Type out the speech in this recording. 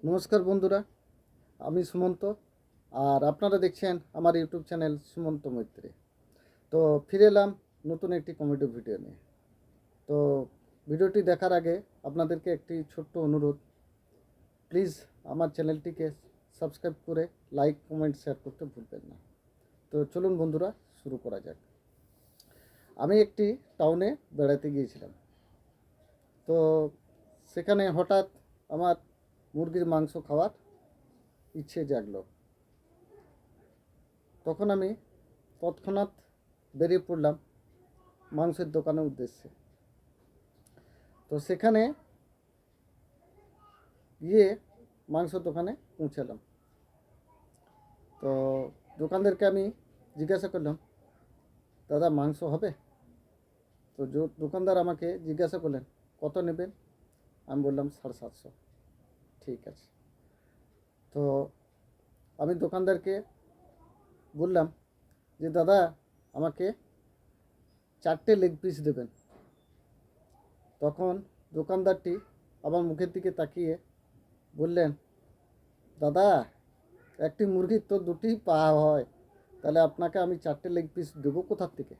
নমস্কার বন্ধুরা, আমি সুমন্ত। আর আপনারা দেখছেন আমার ইউটিউব চ্যানেল সুমন্ত মৈত্রী। তো ফিরে এলাম নতুন একটি কমেডি ভিডিও নিয়ে। তো ভিডিওটি দেখার আগে আপনাদেরকে একটি ছোট্ট অনুরোধ, প্লিজ আমার চ্যানেলটিকে সাবস্ক্রাইব করে লাইক কমেন্ট শেয়ার করতে ভুলবেন না। তো চলুন বন্ধুরা, শুরু করা যাক। আমি একটি টাউনে বেড়াতে গিয়েছিলাম। তো সেখানে হঠাৎ আমার মুরগির মাংস খাওয়ার ইচ্ছে জাগলো। তখন আমি তৎক্ষণাৎ বেরিয়ে পড়লাম মাংসের দোকানের উদ্দেশ্যে। তো সেখানে গিয়ে মাংস দোকানে পৌঁছালাম। তো দোকানদারকে আমি জিজ্ঞাসা করলাম, দাদা মাংস হবে? তো দোকানদার আমাকে জিজ্ঞাসা করলেন, কত নেবেন? আমি বললাম 750। ঠিক আছে। তো আমি দোকানদারকে বললাম যে দাদা, আমাকে 4টে লেগ পিস দেবেন। তখন দোকানদারটি আমার মুখের দিকে তাকিয়ে বললেন, দাদা, একটি মুরগির তো দুটি পা হয়, তাহলে আপনাকে আমি 4টে লেগ পিস দেবো কোথার থেকে?